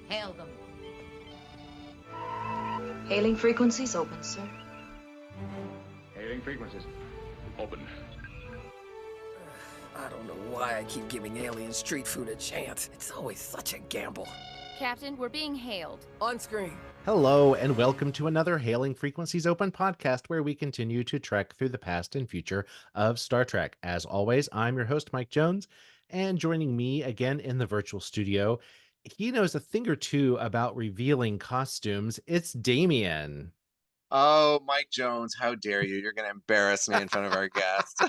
Hail them. Hailing frequencies open, sir. Hailing frequencies. Open. I don't know why I keep giving alien street food a chance. It's always such a gamble. Captain, we're being hailed. On screen. Hello, and welcome to another Hailing Frequencies Open podcast where we continue to trek through the past and future of Star Trek. As always, I'm your host, Mike Jones, and joining me again in the virtual studio, he knows a thing or two about revealing costumes. It's Damien. Oh, Mike Jones, how dare you? You're going to embarrass me in front of our guests.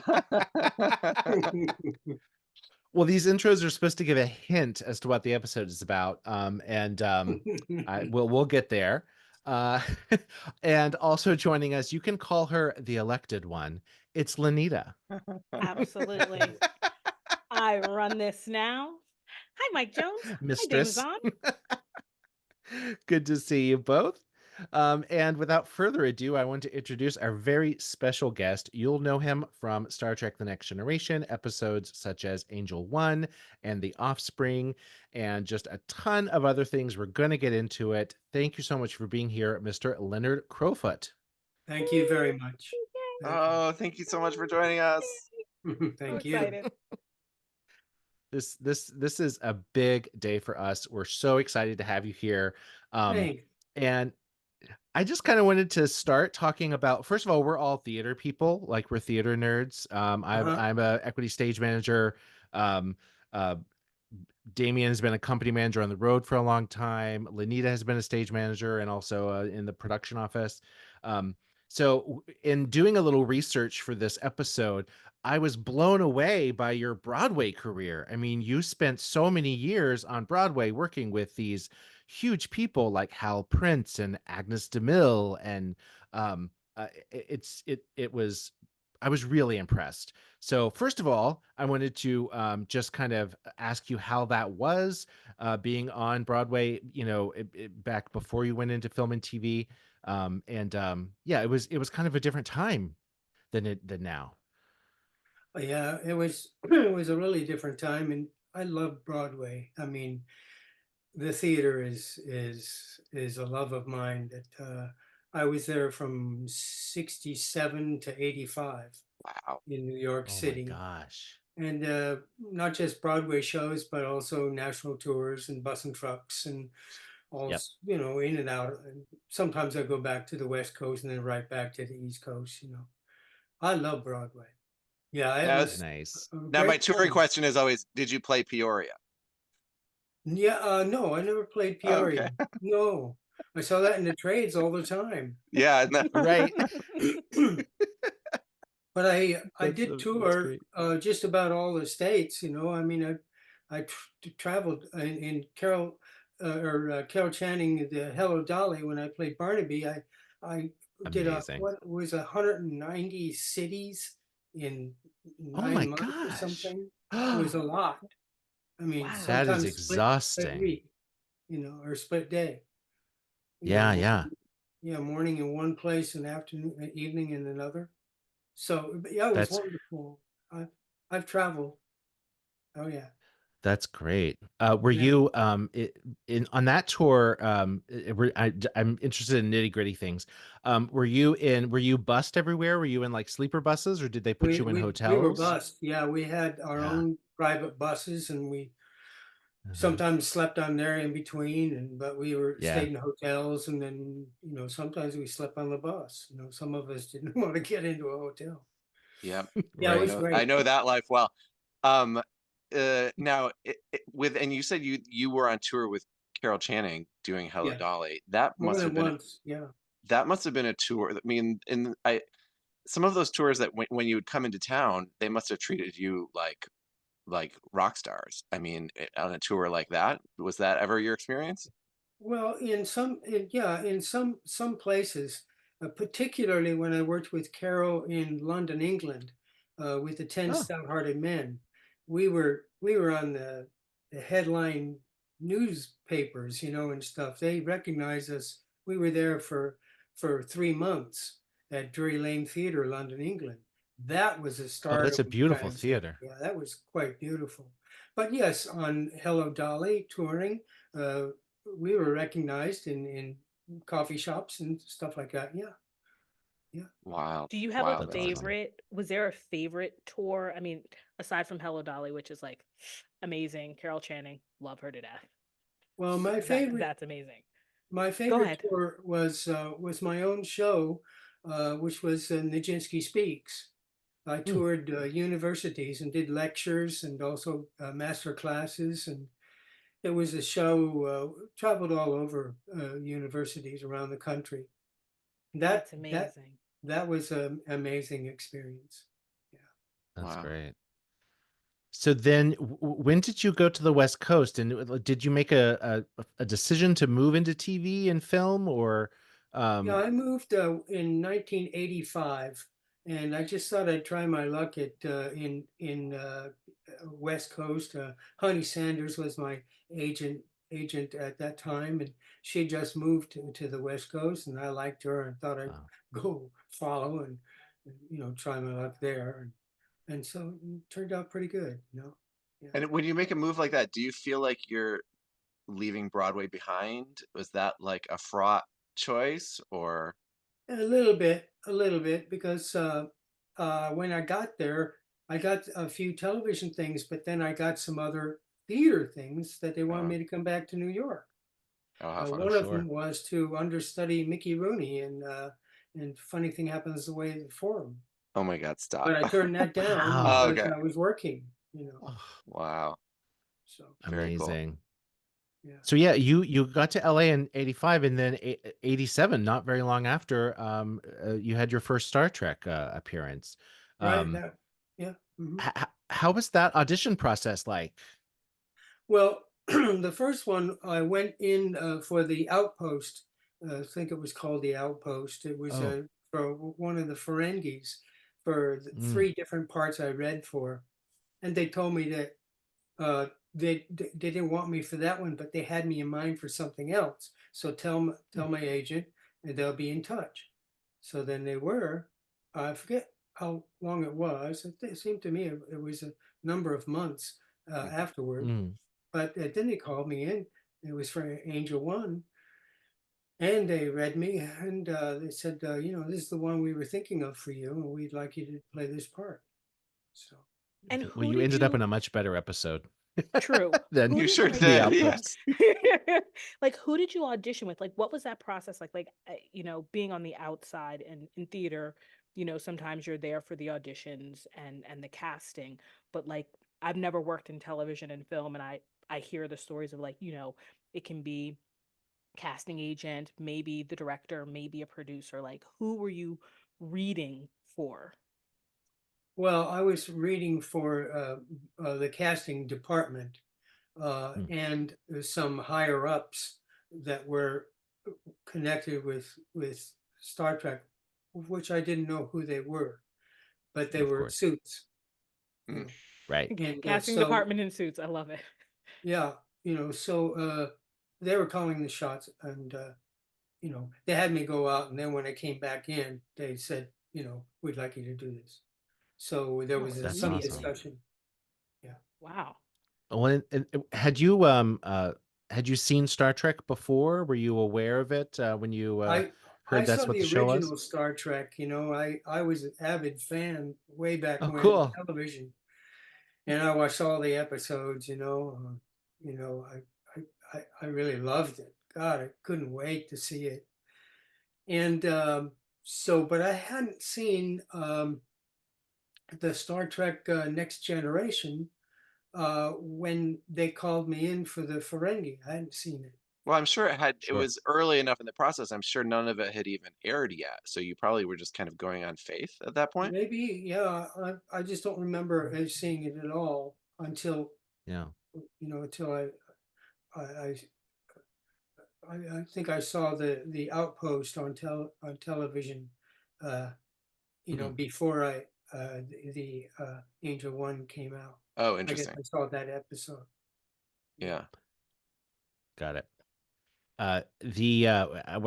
Well, these intros are supposed to give a hint as to what the episode is about, we'll get there. And also joining us, you can call her the elected one. It's Lenita. Absolutely. I run this now. Hi, Mike Jones. Mistress. Hi, Damon. Good to see you both. And without further ado, I want to introduce our very special guest. You'll know him from Star Trek The Next Generation, episodes such as Angel 1 and The Offspring, and just a ton of other things. We're going to get into it. Thank you so much for being here, Mr. Leonard Crofoot. Thank you very much. Thank you so much for joining us. Thank you. This is a big day for us. We're so excited to have you here. And I just kind of wanted to start talking about, first of all, we're all theater people, like we're theater nerds. I'm a equity stage manager. Damien has been a company manager on the road for a long time. Lenita has been a stage manager and also in the production office. So in doing a little research for this episode, I was blown away by your Broadway career. I mean, you spent so many years on Broadway working with these huge people like Hal Prince and Agnes DeMille, and I was really impressed. So first of all, I wanted to just kind of ask you how that was being on Broadway, back before you went into film and TV. It was kind of a different time than now. Yeah, it was a really different time, and I love Broadway. I mean, the theater is a love of mine. That I was there from 67 to 85. Wow. In New York City. Oh my gosh. And not just Broadway shows, but also national tours and bus and trucks and all, in and out. And sometimes I go back to the West Coast and then right back to the East Coast. I love Broadway. Yeah, that's nice. Now, my touring question is always, did you play Peoria? Yeah, no, I never played Peoria. Okay. No, I saw that in the trades all the time. Yeah, right. But I did tour just about all the states. I mean, I traveled in Carol Channing, the Hello Dolly, when I played Barnaby. I did what was 190 cities in 9 months or something. It was a lot. I mean, that is exhausting. Split week, or split day. Yeah, morning in one place and evening in another. So yeah, it was wonderful. I've traveled. Oh yeah. That's great. Were you on that tour? I'm interested in nitty gritty things. Were you bussed everywhere? Were you in like sleeper buses, or did they put you in hotels? We were bussed. Yeah, we had our own private buses, and we sometimes slept on there in between. But we stayed in hotels, and then sometimes we slept on the bus. Some of us didn't want to get into a hotel. Yeah, yeah, right. It was great. I know that life well. Now, and you said you were on tour with Carol Channing doing Hello Dolly. That must have been that must have been a tour. I mean, some of those tours that when you would come into town, they must have treated you like rock stars. I mean, on a tour like that, was that ever your experience? Well, in some places, particularly when I worked with Carol in London, England, with the 10 Stout-Hearted Men. We were on the headline newspapers, and stuff. They recognized us. We were there for 3 months at Drury Lane Theatre, London, England. That was a start. Oh, that's a beautiful theater. Yeah, that was quite beautiful. But yes, on Hello Dolly touring, we were recognized in coffee shops and stuff like that. Yeah. Yeah. Wow. Do you have Wow, a that's awesome. favorite? Was there a favorite tour? I mean, aside from Hello Dolly, which is like amazing. Carol Channing, love her to death. Well, That's amazing. my Go favorite ahead. tour was my own show, which was Nijinsky Speaks. I toured universities and did lectures and also master classes, and it was a show traveled all over universities around the country. That's That amazing. that was an amazing experience. Yeah. That's Wow. great. So then, when did you go to the West Coast, and did you make a decision to move into TV and film, or? Yeah, I moved in 1985, and I just thought I'd try my luck at in West Coast. Honey Sanders was my agent at that time, and she just moved to the West Coast, and I liked her and thought I'd Wow. go follow and try my luck there, and so it turned out pretty good. Yeah. And when you make a move like that, do you feel like you're leaving Broadway behind? Was that like a fraught choice, or? A little bit, because when I got there, I got a few television things, but then I got some other theater things that they wanted Oh, me to come back to New York. oh, how fun. One of Sure. them was to understudy Mickey Rooney in Funny Thing Happens the Way the Forum. Oh my God, stop. But I turned that down Wow. because Okay. I was working, Oh, Wow. so Very cool. amazing. yeah. So yeah, you got to LA in 85, and then 87, not very long after, you had your first Star Trek appearance. Right. Yeah. Mhm. How was that audition process like? Well, the first one I went in for the Outpost. I think it was called the Outpost. It was Oh, for one of the Ferengis for the mm, 3 different parts I read for, and they told me that they didn't want me for that one, but they had me in mind for something else. So tell my agent, and they'll be in touch. So then they were. I forget how long it was. It seemed to me it was a number of months afterward. mm. But then they called me in. It was for Angel One, and they read me, and they said, this is the one we were thinking of for you, and we'd like you to play this part. So And Well, who you did ended up in you? a much better episode True. than Who You did sure like? the did, Outpost. yes. Like, who did you audition with? Like, what was that process like? Like, being on the outside and in theater, sometimes you're there for the auditions and the casting, but like, I've never worked in television and film, and I hear the stories of like, it can be casting agent, maybe the director, maybe a producer. Like, who were you reading for? well, I was reading for the casting department Mm, and some higher ups that were connected with Star Trek, which I didn't know who they were, but they of were course. suits, you Mm. know. Right. And Casting department in suits. I love it. yeah, so they were calling the shots, and they had me go out, and then when I came back in, they said, we'd like you to do this. So there Oh, was That's some immediately. awesome. discussion. Yeah. Wow. Well, and had you seen Star Trek before? Were you aware of it when you I I heard that's saw what the the show was? original Star Trek, I was an avid fan way back Oh, when cool. television, and I watched all the episodes, you know, I really loved it. God, I couldn't wait to see it. And but I hadn't seen the Star Trek Next Generation when they called me in for the Ferengi. I hadn't seen it. Well, I'm sure it Sure. was early enough in the process. I'm sure none of it had even aired yet. So you probably were just kind of going on faith at that point. Maybe, yeah. I just don't remember seeing it at all until Yeah. until I I, I think I saw the Outpost on television, uh, Mhm. before the Angel One came out. Oh, I guess interesting. I saw that episode. Yeah. Yeah. Got it. I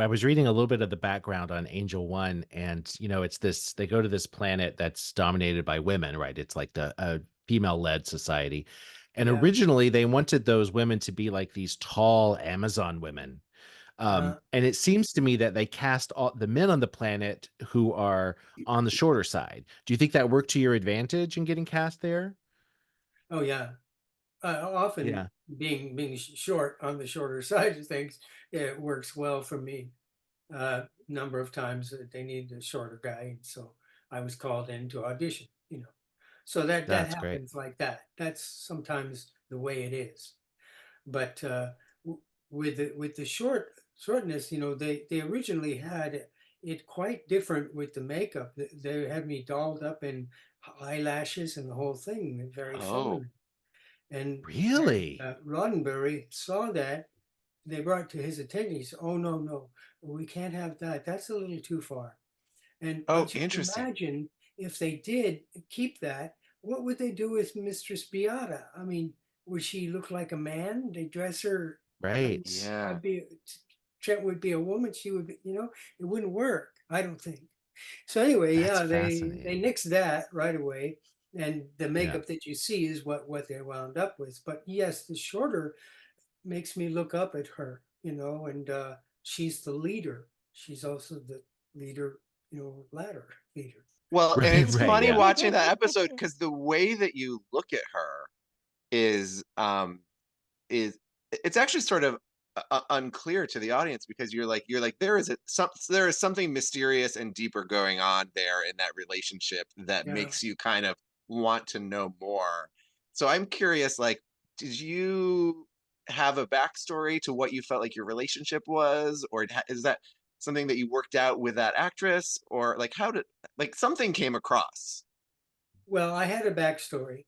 was reading a little bit of the background on Angel One, and it's this. They go to this planet that's dominated by women, right? It's like the female-led society, And Yeah. originally they wanted those women to be like these tall Amazon women. And it seems to me that they cast all the men on the planet who are on the shorter side. Do you think that worked to your advantage in getting cast there? Oh yeah. Often Yeah, being short on the shorter side of things, it works well for me. Number of times that they need a shorter guy, so I was called in to audition. So that that's great. happens like that. That's sometimes the way it is. But with the shortness, they originally had it quite different with the makeup. They had me dolled up in eyelashes and the whole thing, very Oh, feminine. And Really? Roddenberry saw that. They brought it to his attention. He said, "Oh no, we can't have that. That's a little too far." oh, But you can interesting. imagine if they did keep that, what would they do with Mistress Beata? I mean, would she look like a man? They dress her. I mean, Right. Yeah. I'd be Trent would be a woman. She would be. It wouldn't work. I don't think. So anyway, That's yeah, they fascinating. nixed that right away, and the Yeah. makeup that you see is what they wound up with. But yes, the shorter makes me look up at her, and she's the leader. She's also the leader, ladder leader. Well, and Right, it's right, funny yeah. watching that episode because the way that you look at her is is it's actually sort of unclear to the audience because you're like there is something mysterious and deeper going on there in that relationship that Yeah. makes you kind of want to know more. So I'm curious, like, did you have a backstory to what you felt like your relationship was, or is that something that you worked out with that actress, or like how did like something came across? Well, I had a backstory,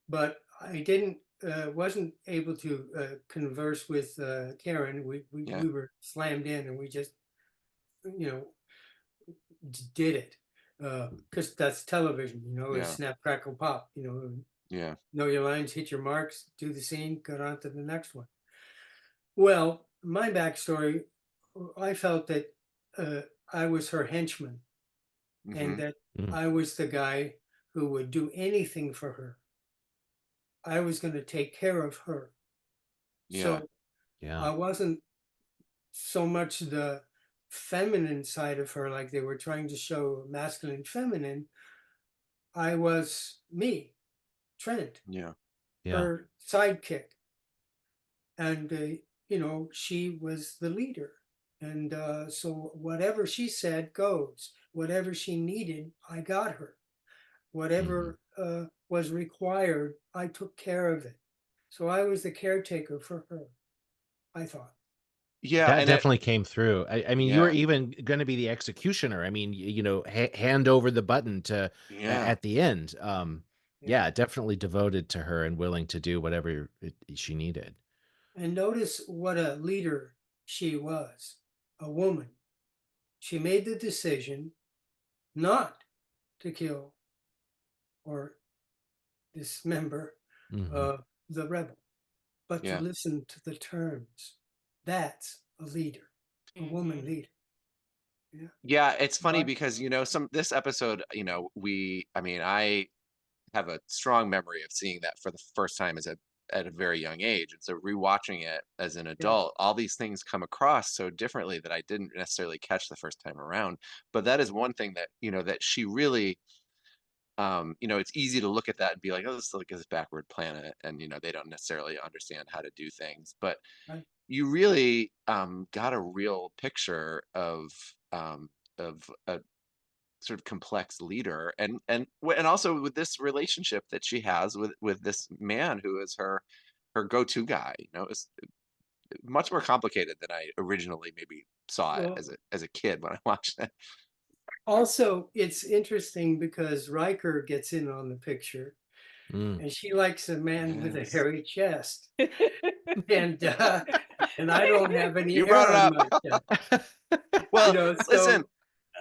but I didn't wasn't able to converse with Karen. Yeah, We were slammed in, and we just you know did it because that's television. It's yeah, snap, crackle, pop. yeah, Know your lines, hit your marks, do the scene, go on to the next one. Well, my backstory, I felt that uh, I was her henchman and mm-hmm, that Mm, I was the guy who would do anything for her. I was going to take care of her. yeah, So yeah. I wasn't so much the feminine side of her, like they were trying to show masculine, feminine. I was me, Trent, yeah. Yeah. her sidekick. And she was the leader, and so whatever she said goes. Whatever she needed, I got her. Mhm. Whatever was required, I took care of it. So I was the caretaker for her, I thought. Yeah, That and it definitely came through. I mean, you were yeah, even gonna be the executioner. I mean, hand over the button to yeah, at the end. Yeah. Yeah, definitely devoted to her and willing to do whatever she needed. And notice what a leader she was, a woman. She made the decision not to kill or dismember Mhm. uh, the rebel, but to yeah. listen to the terms. That's a leader, a woman Hmm. leader. Yeah. Yeah, it's funny But because some this episode, I mean, I have a strong memory of seeing that for the first time at a very young age. And so rewatching it as an yeah, adult, all these things come across so differently that I didn't necessarily catch the first time around. But that is one thing that, that she really it's easy to look at that and be like, oh, this is like this backward planet, and they don't necessarily understand how to do things. But right. you really got a real picture of a sort of complex leader, and also with this relationship that she has with this man who is her go-to guy. It's much more complicated than I originally maybe saw it Well, as a kid when I watched it. also, it's interesting because Riker gets in on the picture Mm. and she likes a man with a Yes, hairy chest. And and I don't have any you brought hair it on up. my chest, Well, listen,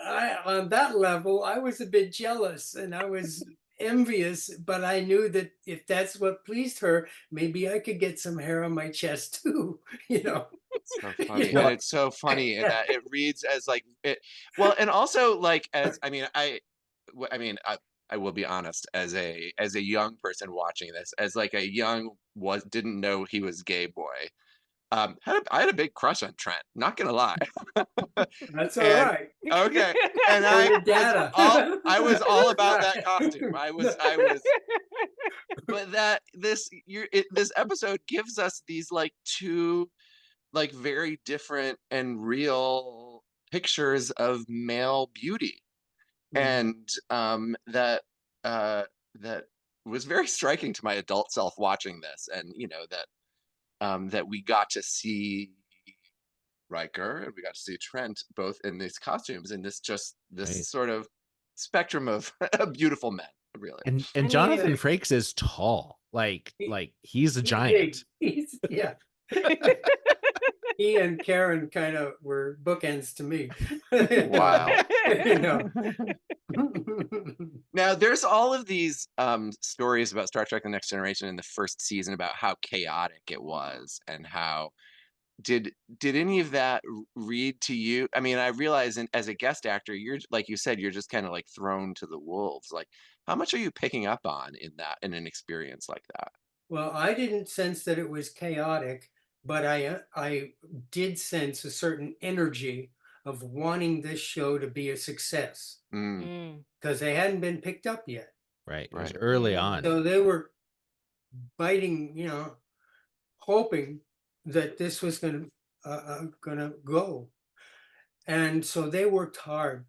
so on that level, I was a bit jealous and I was envious, but I knew that if that's what pleased her, maybe I could get some hair on my chest too, you know. it's so You funny, and know. Well, it's so funny in that it reads as like it. Well, and also like as I mean, I will be honest, as a young person watching this, as like a young didn't know he was gay boy. I had a big crush on Trent, not gonna lie. That's all And right. okay, and For your data. I was all about that costume. I was, but this episode gives us these like two like very different and real pictures of male beauty, and that that was very striking to my adult self watching this, and you know that we got to see Riker and we got to see Trent both in these costumes, and this Right. sort of spectrum of beautiful men, really. And Jonathan Frakes is tall, like he's a giant. Yeah. He and Karen kind of were bookends to me. Wow. You know. Now there's all of these stories about Star Trek: The Next Generation in the first season about how chaotic it was, and how did any of that read to you? I mean, I realize as a guest actor, you're, like you said, you're just kind of like thrown to the wolves. Like, how much are you picking up on in an experience like that? Well, I didn't sense that it was chaotic, but I did sense a certain energy of wanting this show to be a success because they hadn't been picked up yet. Right. It was early on. So they were biting, you know, hoping that this was gonna go. And so they worked hard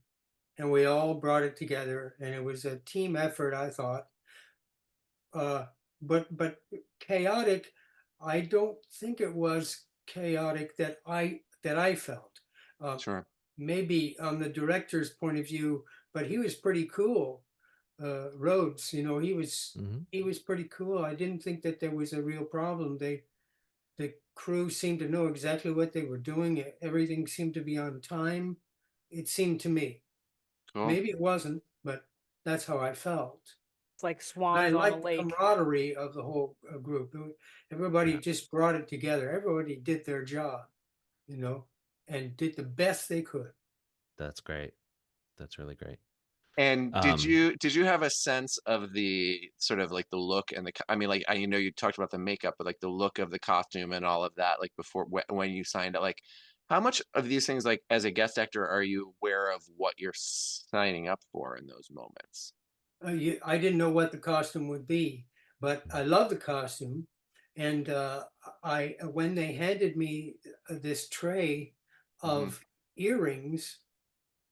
and we all brought it together, and it was a team effort, I thought. But chaotic, I don't think it was chaotic that I felt. Sure. Maybe on the director's point of view, but he was pretty cool. Rhodes, you know, he was pretty cool. I didn't think that there was a real problem. The crew seemed to know exactly what they were doing. Everything seemed to be on time. It seemed to me. Cool. Maybe it wasn't, but that's how I felt. It's like And swans I on a liked the lake. camaraderie of the whole group. Everybody just brought it together. Everybody did their job, you know, and did the best they could. That's great. That's really great. And did you have a sense of the sort of like the look and I mean, like, you know, you talked about the makeup, but like the look of the costume and all of that, like before when you signed up, like how much of these things, like as a guest actor, are you aware of what you're signing up for in those moments? I didn't know what the costume would be, but I love the costume. And when they handed me this tray of earrings,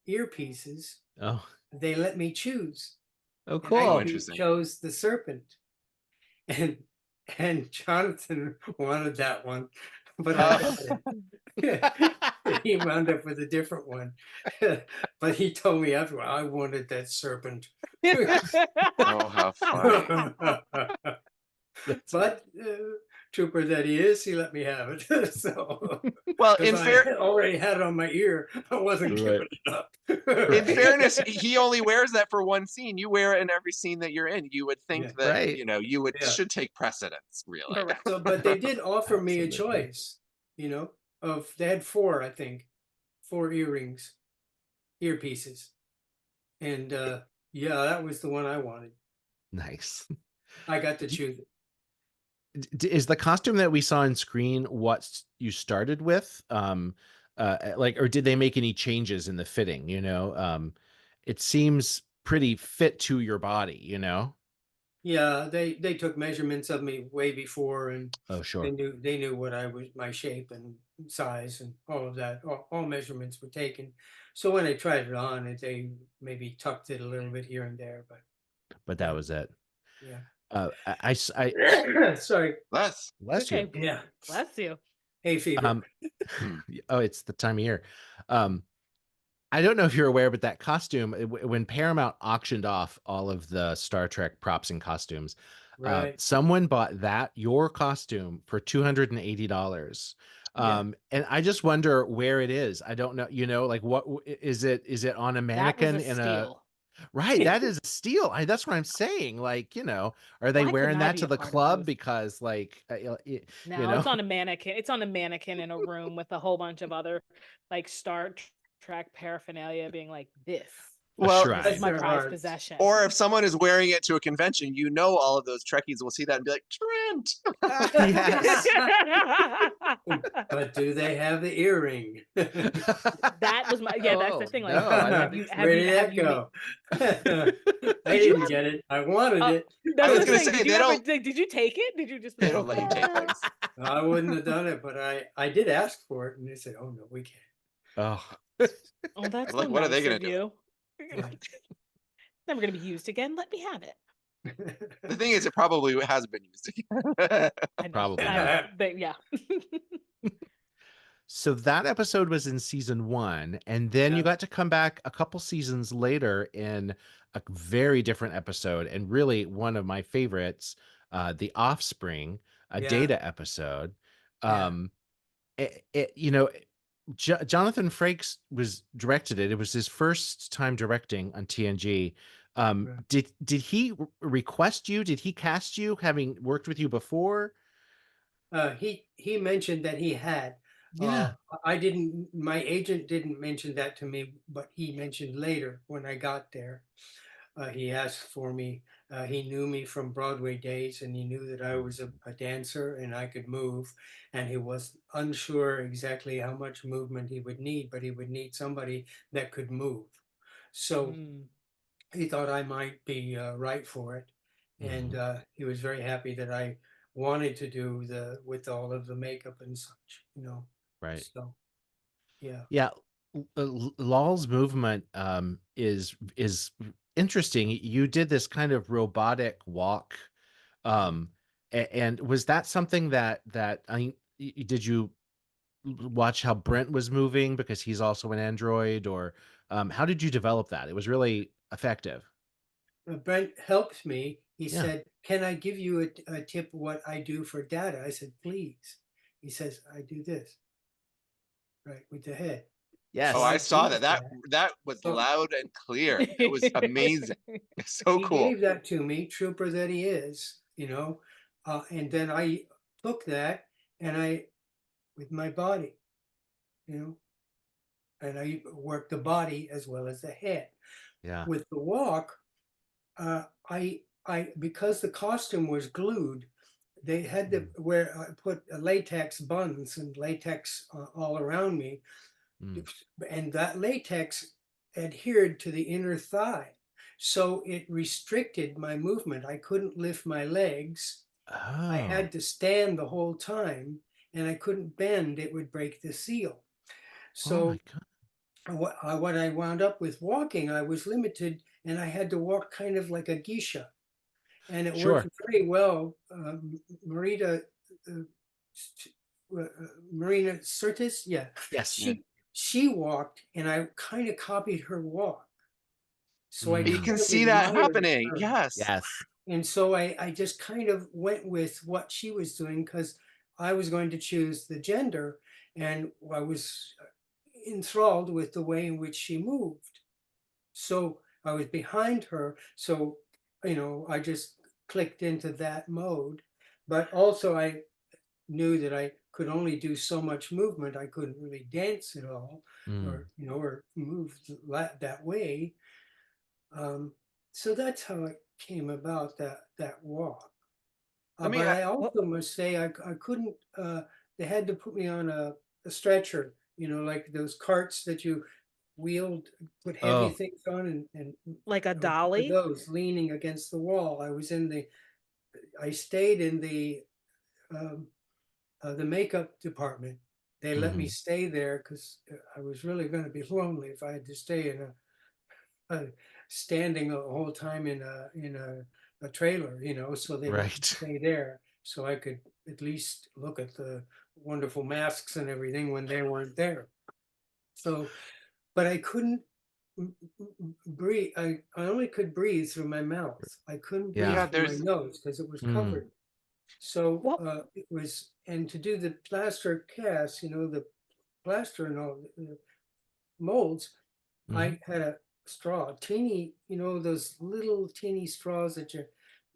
earpieces, they let me choose. Oh, cool! And I interesting. chose the serpent, and Jonathan wanted that one, but I got it. He wound up with a different one, but he told me after I wanted that serpent. Oh, how funny! But trooper that he is, he let me have it. So, well, I already had it on my ear. I wasn't giving it up. In fairness, he only wears that for one scene. You wear it in every scene that you're in. You would think that you know you should take precedence, really. So, but they did offer me a choice. You know, they had 4, I think, 4 earrings, earpieces, and yeah, that was the one I wanted. Nice. I got to choose it. Is the costume that we saw on screen what you started with? Like, or did they make any changes in the fitting? You know, it seems pretty fit to your body, you know? Yeah, they took measurements of me way before, and sure. they knew what I was, my shape and size and all of that. All measurements were taken. So when I tried it on, they maybe tucked it a little bit here and there, but that was it. Yeah. I sorry. Bless okay. you. Yeah. Bless you. Hay fever. Oh, it's the time of year. I don't know if you're aware, but that costume, when Paramount auctioned off all of the Star Trek props and costumes, someone bought your costume for $280. And I just wonder where it is. I don't know, you know, like what is it on a mannequin in a right? That is a steal. That's what I'm saying. Like, you know, are they wearing that to the club because like no, you know? it's on a mannequin. It's on a mannequin in a room with a whole bunch of other like Star Trek paraphernalia being like this. Well, It was my Their prized hearts. possession. or if someone is wearing it to a convention, all of those Trekkies will see that and be like, Trent. Yes. But do they have the earring? That was my that's the Oh, thing. Like, no, I have don't you think Where did have that you go? I Did you didn't have- get it. I wanted it. That's I was what I'm gonna saying. say, Did you they ever don't- did you take it? Did you just They don't let you take things. I wouldn't have done it, but I did ask for it, and they said, "Oh no, we can't." Oh. Oh, that's Like, so what are they nice gonna of do? you. Yeah. Never gonna be used again. Let me have it. The thing is, it probably has been used again. I know. Probably. But yeah. So that episode was in season 1, and then you Yeah. got to come back a couple seasons later in a very different episode, and really one of my favorites, The Offspring, a Yeah. Data episode. Yeah. Jonathan Frakes directed it. It was his first time directing on TNG. Right. Did he request you? Did he cast you, having worked with you before? He mentioned that he had. Yeah. I didn't. My agent didn't mention that to me, but he mentioned later when I got there. He asked for me. He knew me from Broadway days, and he knew that I was a dancer and I could move. And he was unsure exactly how much movement he would need, but he would need somebody that could move. So Mm. he thought I might be right for it, and he was very happy that I wanted to do with all of the makeup and such, Right. So, yeah. Yeah. Law's movement is interesting. You did this kind of robotic walk, and was that something that did you watch how Brent was moving, because he's also an android, or how did you develop that? It was really effective. Brent helped me. He Yeah. said, "Can I give you a tip what I do for data?" I said, "Please." He says, "I do this, right, with the head." Yes. Oh, I saw that. used That was So- loud and clear. It was amazing. It's so He cool. gave that to me, trooper that he is, and then I took that and I, with my body, and I worked the body as well as the head. Yeah. With the walk, I because the costume was glued, they had to wear, I put latex buns and latex all around me, and that latex adhered to the inner thigh. So it restricted my movement. I couldn't lift my legs. I Oh. had to stand the whole time, and I couldn't bend. It would break the seal. Oh my So God. what I wound up with walking, I was limited, and I had to walk kind of like a geisha. And it Sure. worked very well. Marina Sirtis, yeah. Yes. She walked, and I kind of copied her walk. So I You can kind of see that admired happening. her. Yes. Yes. And so I just kind of went with what she was doing, because I was going to choose the gender, and I was enthralled with the way in which she moved. So I was behind her. So, I just clicked into that mode. But also I knew that I could only do so much movement. I couldn't really dance at all, or move that way. So that's how it came about, that walk. But I also must say I couldn't. They had to put me on a stretcher, like those carts that you wheeled, put heavy things on, and Like a I was dolly? those leaning against the wall. I stayed in the makeup department. They let me stay there because I was really going to be lonely if I had to stay in standing the whole time in a trailer, so they let me Right. stay there so I could at least look at the wonderful masks and everything when they weren't there. So, but I couldn't breathe. I only could breathe through my mouth. I couldn't breathe Yeah. through my nose because it was covered. So it was, and to do the plaster cast, the plaster and all the molds, I had a straw, teeny, those little teeny straws that you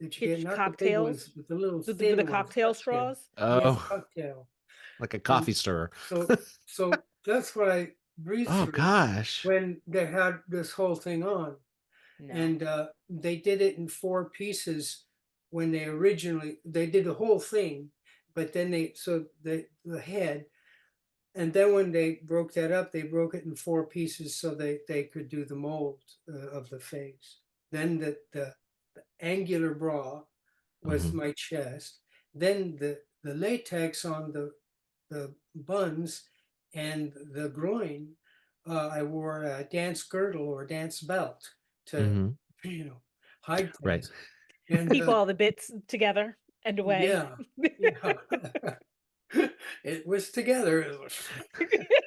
get, not the big cocktails? ones, but the little The thin ones. cocktail straws? Yes, Oh, cocktail. like a coffee stirrer. So that's what I breathe Oh through gosh. when they had this whole thing on. No. And they did it in 4 pieces when they did the whole thing, but then the head, and then when they broke that up, they broke it in 4 pieces so they could do the mold of the face. Then the angular bra was my chest. Then the latex on the buns and the groin, I wore a dance girdle or dance belt to hide Right. things. And Keep all the bits together and away. yeah, yeah. It was together.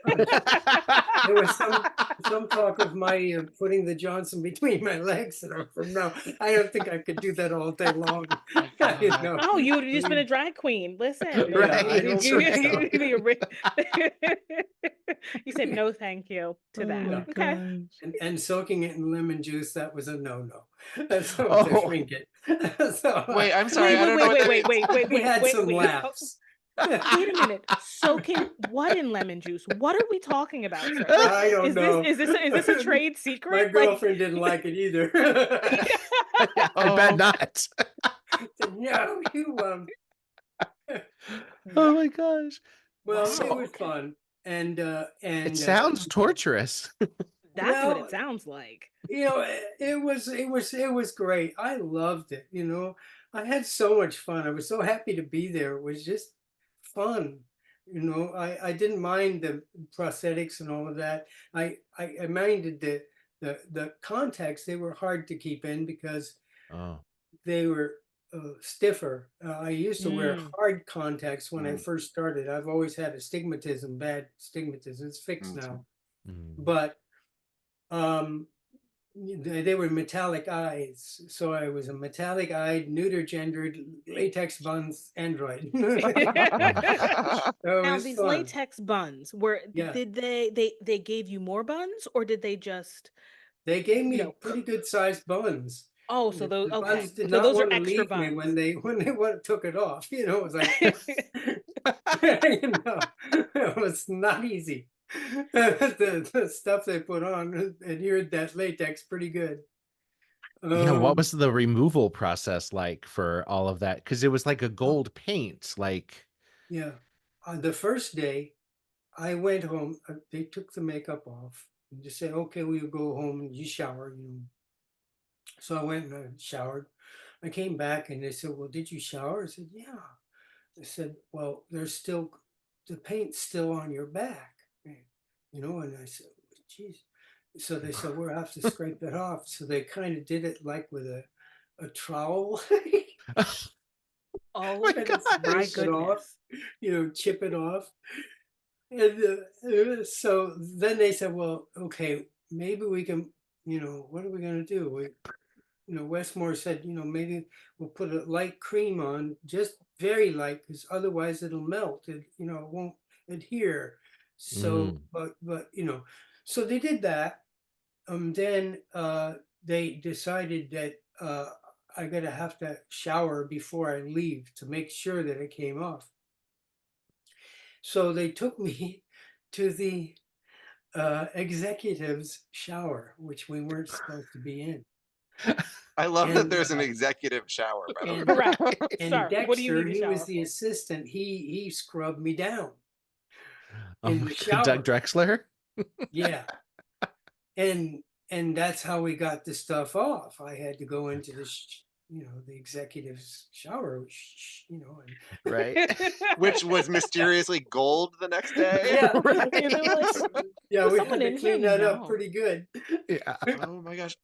There was some talk of my putting the Johnson between my legs, and from now, I don't think I could do that all day long. You know? Oh, you would have just been a drag queen. Listen, Yeah, I don't think so. You said no, thank you to that. my Okay. And soaking it in lemon juice, that was a no-no. So to Oh. shrink it. So, Wait, I'm sorry. I don't know what that means. we had some laughs. Wait a minute. Soaking what in lemon juice? What are we talking about, sir? I don't know. Is this a trade secret? My girlfriend didn't like it either. I bet not. No, you Oh my gosh. Well, Wow. it was fun, and It sounds torturous. That's what well, it sounds like. you know, it was great. I loved it. You know, I had so much fun. I was so happy to be there. It was just fun. You know, I didn't mind the prosthetics and all of that. I minded the contacts. They were hard to keep in because they were stiffer. I used to wear hard contacts when I first started. I've always had astigmatism, bad astigmatism. It's fixed now, but they were metallic eyes, so I was a metallic-eyed, neuter-gendered, latex buns android. Now these fun. latex buns did they gave you more buns, or did they just They gave me pretty good sized buns. Oh, so those The okay. buns did So not those are want to extra leave buns. me when they took it off. You know, it was like it was not easy. The stuff they put on adhered that latex pretty good. What was the removal process like for all of that? Because it was like a gold paint, like. Yeah. On the first day, I went home. They took the makeup off and just said, "Okay, we'll go home and you shower." You know. So I went and I showered. I came back and they said, "Well, did you shower?" I said, "Yeah." They said, "Well, there's still the paint's still on your back." You know, and I said, "Geez." So they said, "We'll have to scrape it off." So they kind of did it like with a trowel. Oh My goodness. off, you know, chip it off. And so then they said, "Well, okay, maybe we can, you know, what are we going to do?" Westmore said, "Maybe we'll put a light cream on, just very light, because otherwise it'll melt. It won't adhere." So, but so they did that. Then they decided that I gotta have to shower before I leave to make sure that it came off. So they took me to the executive's shower, which we weren't supposed to be in. I love that there's an executive shower, by the way. Correct. And Sir, Dexter, what do you need to he shower was the for? assistant. He scrubbed me down Oh in my the God, shower. Doug Drexler? Yeah. And that's how we got the stuff off. I had to go into the executive's shower, and Right. Which was mysteriously gold the next day. yeah, Yeah, we someone had in to clean here? that up No. pretty good. Yeah. Oh my gosh.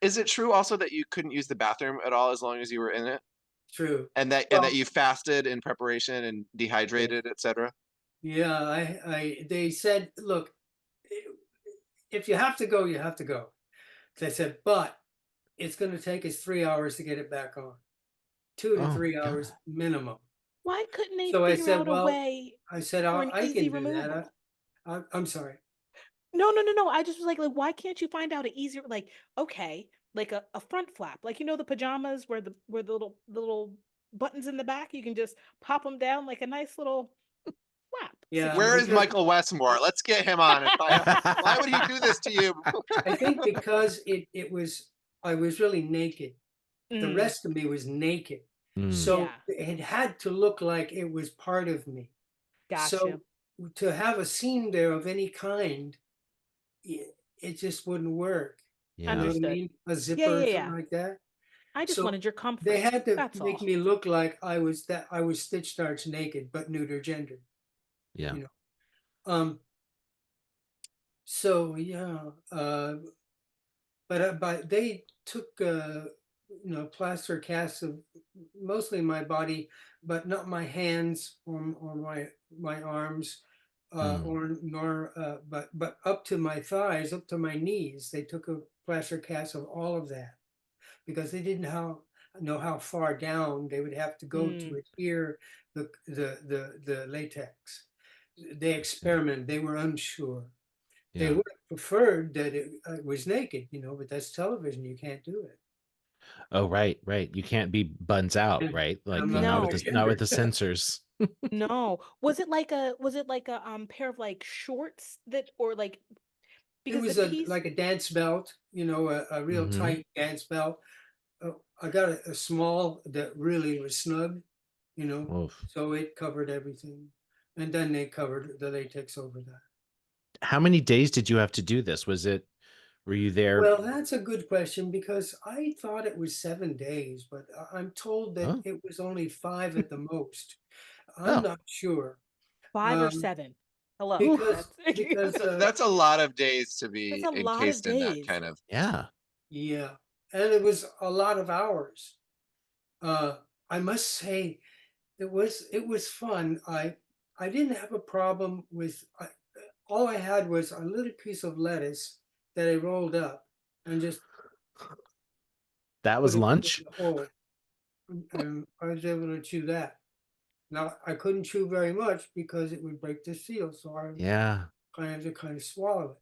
Is it true also that you couldn't use the bathroom at all as long as you were in it? True. And that you fasted in preparation and dehydrated, etc.? Yeah, they said, "Look, if you have to go, you have to go." They said, "But it's going to take us 3 hours to get it back on. 2 to 3 hours minimum." Why couldn't they So I figure said, out a "Well," way I said, for an "I easy can do that." removal? I'm sorry. No. I just was like, why can't you find out an easier, like, okay, like a front flap, like the pajamas where the little buttons in the back, you can just pop them down like a nice little flap. Yeah, Where is because Michael Westmore? Let's get him on and find out. Why would he do this to you? I think because I was really naked. The Mm, rest of me was naked. Mm. So yeah, it had to look like it was part of me. got you. So to have a seam there of any kind, it just wouldn't work. You know Yeah. what I Understood. mean? A Yeah, zipper yeah, or yeah. something like that. I just So wanted your they comfort. had to That's make all. me look like I was Stitch Starch naked, but neuter gender, Yeah. you know. Um, so yeah, but they took plaster casts of mostly my body, but not my hands or my arms, Mm. or nor but up to my thighs, up to my knees. They took a plaster cast of all of that because they didn't know how far down they would have to go Mm, to adhere the latex. They experimented. They were unsure. They Yeah. would have preferred that it was naked, but that's television. You can't do it. Oh, right, right. You can't be buns out, And right? and Like I'm not not with no, the not with transgender. the sensors. no. Was it like a pair of like shorts that or like It because the was piece like a dance belt, a real Hmm. tight dance belt. I got a small that really was snug, Oof. so it covered everything. And then they covered the latex over that. How many days did you have to do this? Were you there? Well, that's a good question because I thought it was 7 days, but I'm told that Oh, it was only 5 at the most. I'm oh, not sure. 5 or 7. Hello. Because That's because That's a lot of days to that's be a lot of encased in that days. kind of. yeah. yeah, and it was a lot of hours. Uh, I must say it was fun. I didn't have a problem with all I had was a little piece of lettuce that I rolled up and just That put was it in lunch? the hole, and I was able to chew that. Now I couldn't chew very much because it would break the seal, so I Yeah. had to kind of swallow it.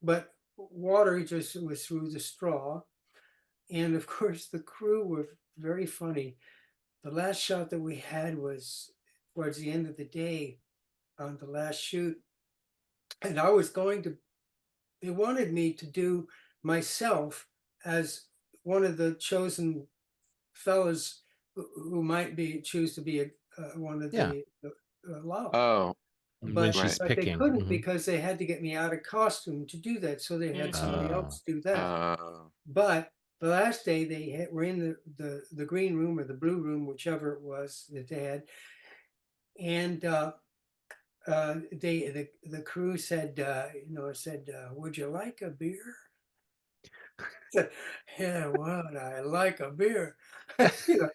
But water just was through the straw, and of course the crew were very funny. The last shot that we had was towards the end of the day on the last shoot, and they wanted me to do myself as one of the chosen fellows who might choose to be one of Yeah. the lot. Oh, When But she's right. but they picking. couldn't Hmm. because they had to get me out of costume to do that. So they had Mm-hmm. somebody Oh. else do that. Oh, But the last day were in the green room or the blue room, whichever it was that they had, and the crew said, would you like a beer? Said, yeah, what? I like a beer. you know,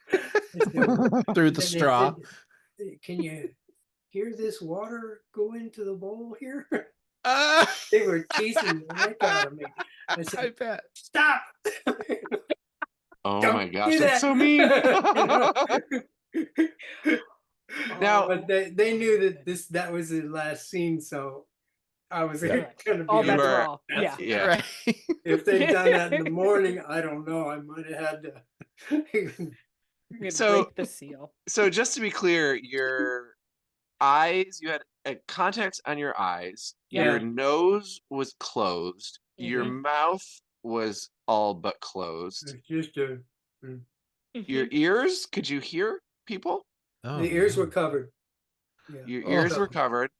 I said, "What?" Through And the then they straw. said, can you hear this water go into the bowl here? Ah! They were teasing the heck out of me. I I said, bet. stop! Oh Don't my gosh, do that's that. so mean. Oh, Now But they knew that was the last scene, so I was Yeah. you're like, gonna all be you bets are were, off. that's Yeah. it. yeah. Right. If they'd done that in the morning, I don't know. I might have had to. You're gonna So, break the seal. so just to be clear, your eyes, you had contacts on your eyes. Yep. Your Yeah. nose was closed. Your Mm-hmm. mouth was all but closed. It's just Your Mm-hmm. ears, could you hear people? Oh the ears were no. covered. Yeah. Your Oh, ears So were covered.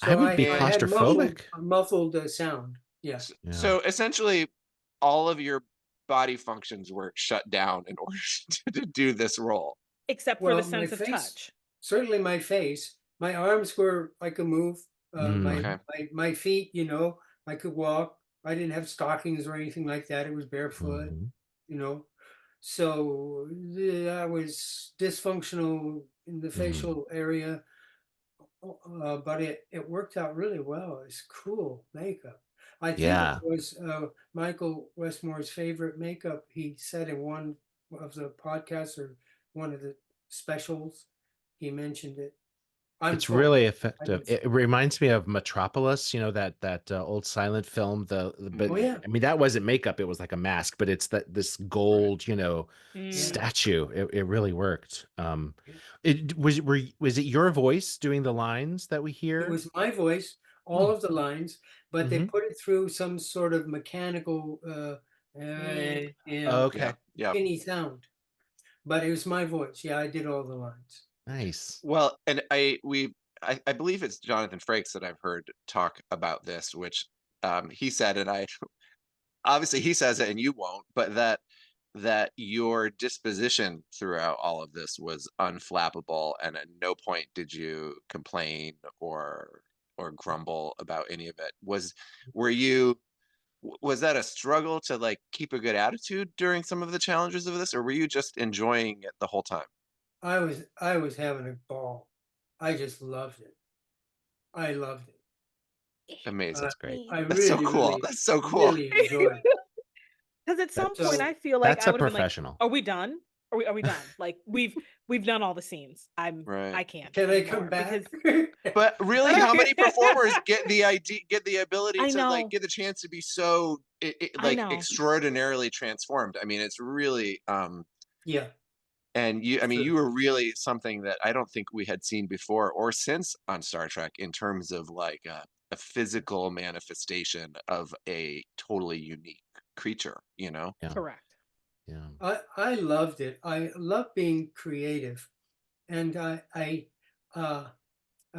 I so would be I had claustrophobic. muffled sound. Yeah. Yeah. So essentially, all of your body functions were shut down in order to do this role. Except for the Well, my sense of face, touch. certainly my face. My arms were I could move. Mm. Okay. My feet, I could walk. I didn't have stockings or anything like that. It was barefoot, Mhm. you know. So I was dysfunctional in the Mm. facial area, but it worked out really well. It's cool makeup. I think it Yeah. was Michael Westmore's favorite makeup. He said in one of the podcasts or one of the specials, he mentioned it. I'm It's full. really I effective. am It full. reminds me of Metropolis, that old silent film. But Oh yeah, I mean that wasn't makeup; it was like a mask. But it's this Right. gold, yeah. Mm. statue. It really worked. Yeah. Was it your voice doing the lines that we It hear? was my voice, all Hmm. of the lines, but they Mm-hmm. put it through some sort of mechanical, Mm. Yeah. Okay. Yeah. tinny sound. But it was my voice. Yeah, I did all the lines. Nice. Well, and I believe it's Jonathan Frakes that I've heard talk about this, which he said, and I obviously he says it and you won't, but that your disposition throughout all of this was unflappable, and at no point did you complain or grumble about any of it. Were you was that a struggle to like keep a good attitude during some of the challenges of this, or were you just enjoying it the whole time? I was having a ball. I just loved it. I loved it. Amazing. That's great. I That's so really, cool. really, That's so cool. really enjoyed it. Because at some point That's I So feel like that's I a would have been like, professional. "Are we done? Are we done? Like we've done all the scenes. Right. I can't can I come anymore back? because But really, how many performers get the idea, get the ability I to like know, get the chance to be so I like know. extraordinarily transformed? I mean, it's really Yeah, and I it's mean, true. you were really something that I don't think we had seen before or since on Star Trek in terms of like a physical manifestation of a totally unique creature, you know? Yeah. Correct. Yeah. I loved it. I love being creative, and uh,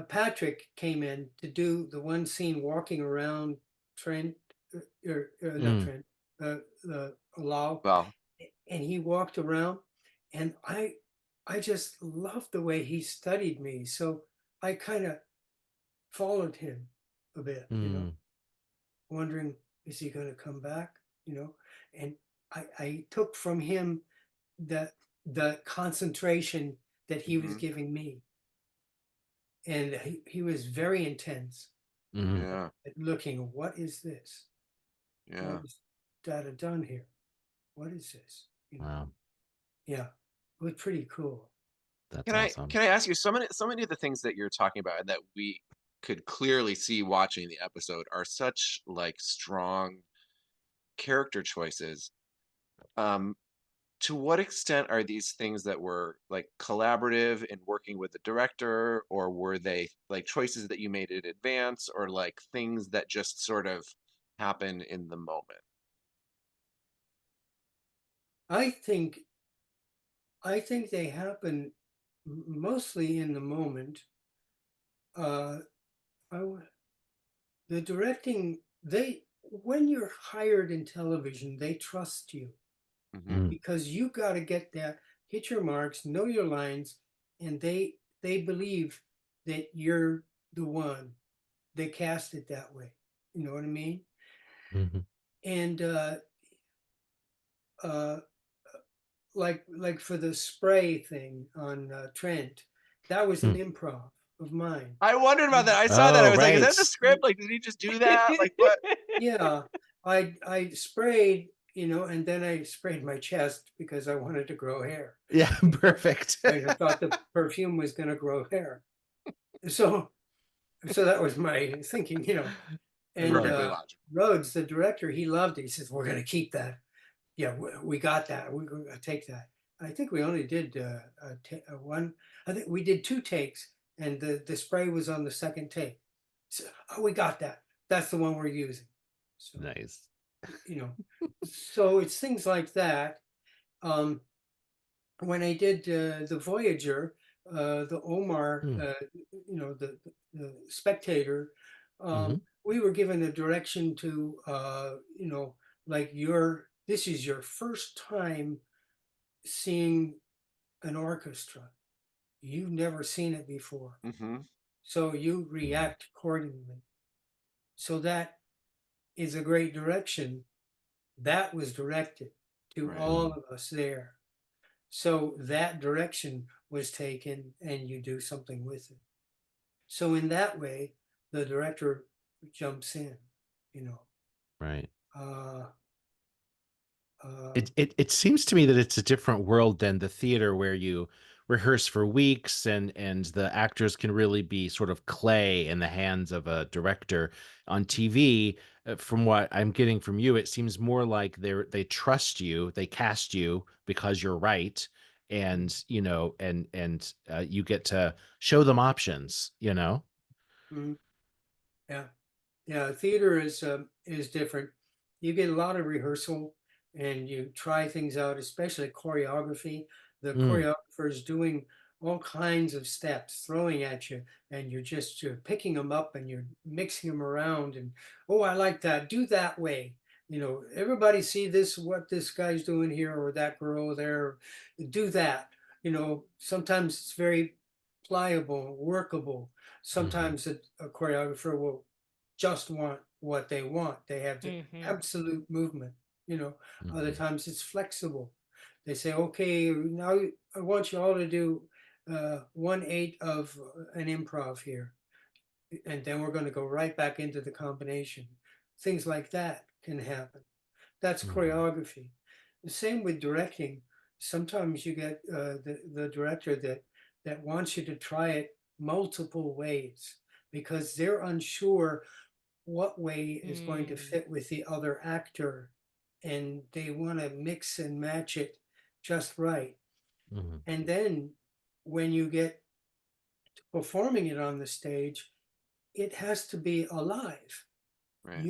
Patrick came in to do the one scene walking around Trent, not Mm. Trent, the Lao, Well, and he walked around, and I just loved the way he studied me. So I kind of followed him a bit, Mm. wondering, is he going to come back? And I took from him the concentration that he was mhm, giving me, and he was very intense Mm. yeah, at looking. What is this? What yeah. is Data done here? What is this? Wow. Yeah, it was pretty cool. That's Can I awesome. can I ask you so many of the things that you're talking about and that we could clearly see watching the episode are such like strong character choices. Um, to what extent are these things that were like collaborative in working with the director, or were they like choices that you made in advance, or like things that just sort of happen in the moment? I think I think they happen mostly in the moment. Uh, the directing, they when you're hired in television, they trust you Hmm. Mm. because you got to get that, hit your marks, know your lines, and they believe that you're the one. They cast it that way. You know what I mean? Mhm. And uh, like for the spray thing on Trent, that was an Mm. improv of mine. I wondered about that. I saw that. I Oh, was like, is that the right. script? Like, did he just do that? Like, what? Yeah, I sprayed, and then I sprayed my chest because I wanted to grow hair. Yeah, perfect. I thought the perfume was going to grow hair. So so that was my thinking. And Love Perfectly it. logical. Rhodes, the director, he loved it. He says, "We're going to keep that. Yeah, we got that. We're going to take that." I think we only did one. I think we did two takes, and the spray was on the second take. So, oh, we got that. That's the one we're using. So Nice. you know, so it's things like that. Um, when I did the Voyager, the Omar, Mm. the Spectator, Mhm. we were given a direction to, like this is your first time seeing an orchestra. You've never seen it before, Hmm. so you Mm. react accordingly. So that is a great direction. That was directed to Right. all Mm. of us there. So that direction was taken and you do something with it. So in that way, the director jumps in, you know. Right. Uh, uh, It seems to me that it's a different world than the theater where you rehearse for weeks, and the actors can really be sort of clay in the hands of a director. On TV, from what I'm getting from you, it seems more like they trust you, they cast you because you're right, and you get to show them options, you know. Mhm. Yeah. Yeah, theater is different. You get a lot of rehearsal and you try things out, especially choreography. The Mm, choreographer is doing all kinds of steps, throwing at you, and you're picking them up and you're mixing them around. And oh, I like that. Do that way. Everybody see this, what this guy's doing here or that girl there. Do that. Sometimes it's very pliable, workable. mhm, Sometimes a choreographer will just want what they want. They have the Mm-hmm. absolute movement. Other mhm, times it's flexible. They say, okay, now I want you all to do 1/8 of an improv here, and then we're going to go right back into the combination. Things like that can happen. That's mhm, choreography. The same with directing. Sometimes you get the director that wants you to try it multiple ways because they're unsure what way is going to Mm. fit with the other actor, and they want to mix and match it just right. mhm, And then when you get to performing it on the stage, it has to be alive. Right.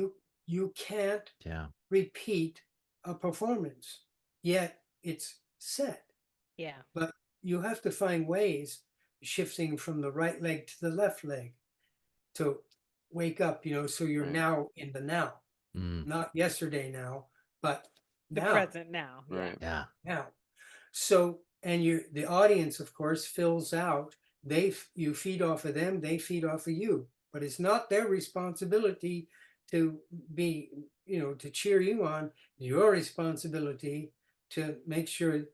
You can't yeah. repeat a performance, yet it's set. Yeah. But you have to find ways, shifting from the right leg to the left leg, to wake up, so you're Right. now in the now, Mm, not yesterday now, but The now, present now. Yeah. Right. yeah. now. So, and the audience, of course, fills out. You feed off of them, they feed off of you, but it's not their responsibility to be, to cheer you on. Your responsibility to make sure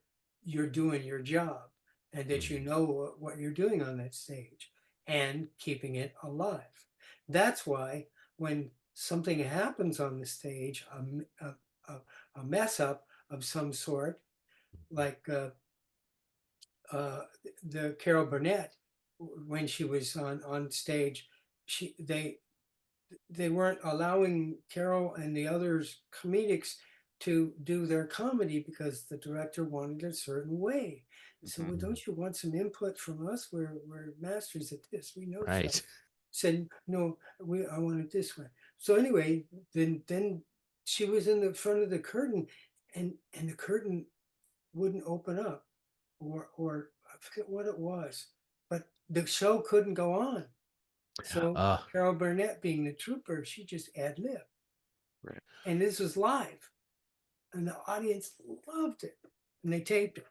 you're doing your job and that you Mhm, know what you're doing on that stage and keeping it alive. That's why when something happens on the stage, a mess up of some sort, like uh, the Carol Burnett, when she was on stage, she they weren't allowing Carol and the others comedics to do their comedy because the director wanted a certain way. They said, Mhm. "Well, mhm. don't you want some input from us? We're masters at this. We know stuff." Right. Said, "No, I want it this way." So anyway, then she was in the front of the curtain, and the curtain wouldn't open up, or I forget what it was, but the show couldn't go on. So Uh, Carol Burnett, being the trooper, she just ad lib, Right. and this was live, and the audience loved it, and they taped it,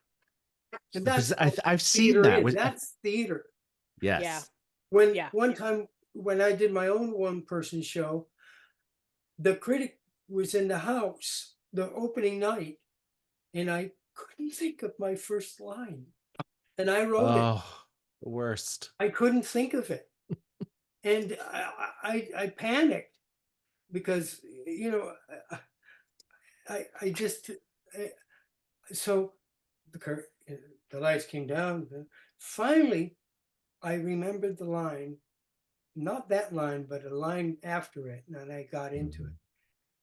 and that's because all I've seen theater that is. with That's theater. Yeah. yes. When Yeah. one time when I did my own one-person show, the critic was in the house the opening night, and I couldn't think of my first line, and I wrote it. Oh, the worst. I couldn't think of it. And I panicked because I just I, so the lights came down. Finally, I remembered the line, not that line, but a line after it, and I got into it. Mhm.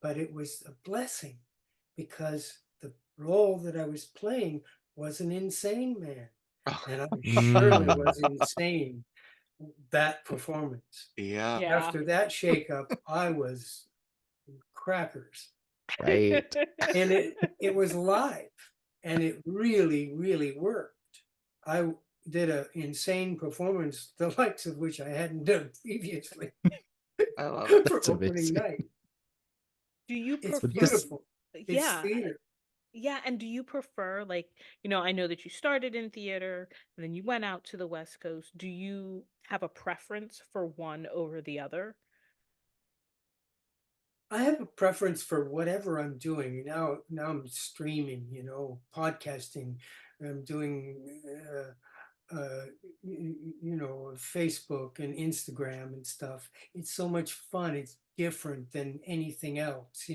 But it was a blessing because the role that I was playing was an insane man, and I surely Mm, was insane that performance. Yeah. Yeah. After that shakeup, I was crackers. right. And it was live and it really, really worked. I did an insane performance, the likes of which I hadn't done previously I love it. for That's opening amazing. night. Do you It's But prefer? this beautiful. It's Yeah. theater. Yeah. And do you prefer, like, I know that you started in theater and then you went out to the West Coast. Do you have a preference for one over the other? I have a preference for whatever I'm doing. Now I'm streaming, podcasting. I'm doing Facebook and Instagram and stuff. It's so much fun. It's different than anything else.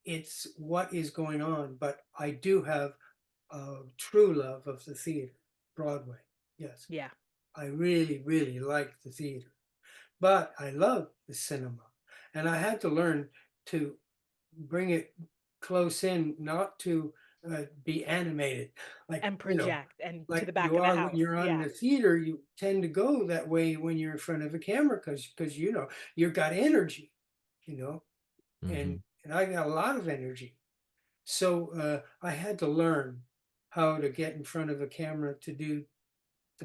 It's what is going on. But I do have a true love of the theater. Broadway. Yes. Yeah. I really, really like the theater, but I love the cinema. And I had to learn to bring it close in, not to be animated, like, And project and to like the back you of the are when house. you're on Yeah. the theater. You tend to go that way when you're in front of a camera because you've got energy, Mhm. and I got a lot of energy. So I had to learn how to get in front of a camera to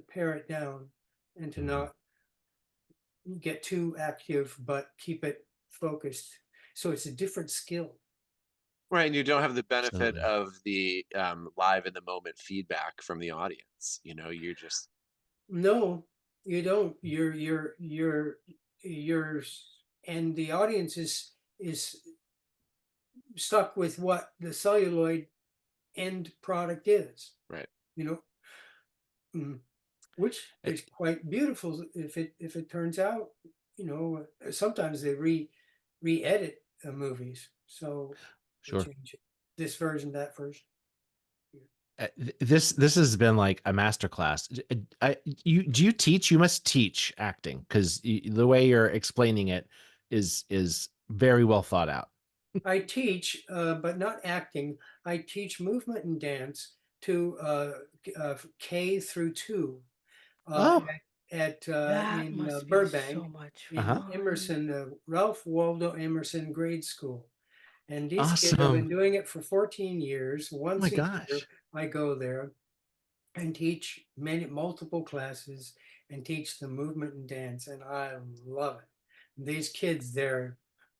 pare it down and to Mhm. not get too active, but keep it focused. So it's a different skill. Right, and you don't have the benefit Absolutely. of the live in the moment feedback from the audience. You're just No, you don't. You're, and the audience is stuck with what the celluloid end product is, right. you know, which is quite beautiful if it turns out, sometimes they re-edit movies, so they Sure. change it. This version, that version. This has been like a masterclass. Do you teach? You must teach acting because the way you're explaining it is very well thought out. I teach, but not acting. I teach movement and dance to K through 2 uh, Oh, That in must be Burbank, so much uh-huh. in fun. Emerson, Ralph Waldo Emerson Grade School. And these kids have been Awesome. doing it for 14 years. Oh my Once a year, gosh. I go there and teach multiple classes and teach them movement and dance, and I love it. These kids, they're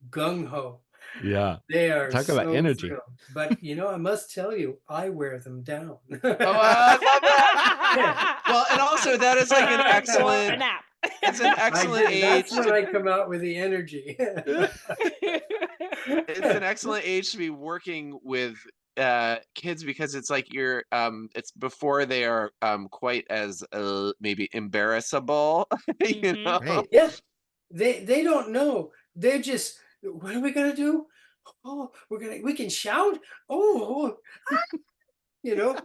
gung ho. Yeah. They are Talk about so energy. thrilled. But I must tell you, I wear them down. Oh, I love that. Well, and also that is like an A excellent. nap. It's an I excellent do. That's age when to. I come out with the energy. It's an excellent age to be working with kids because it's like it's before they are quite as maybe embarrassable. Mhm. Right. Yeah, they don't know. They're just, what are we gonna do? Oh, we can shout. Oh, you know,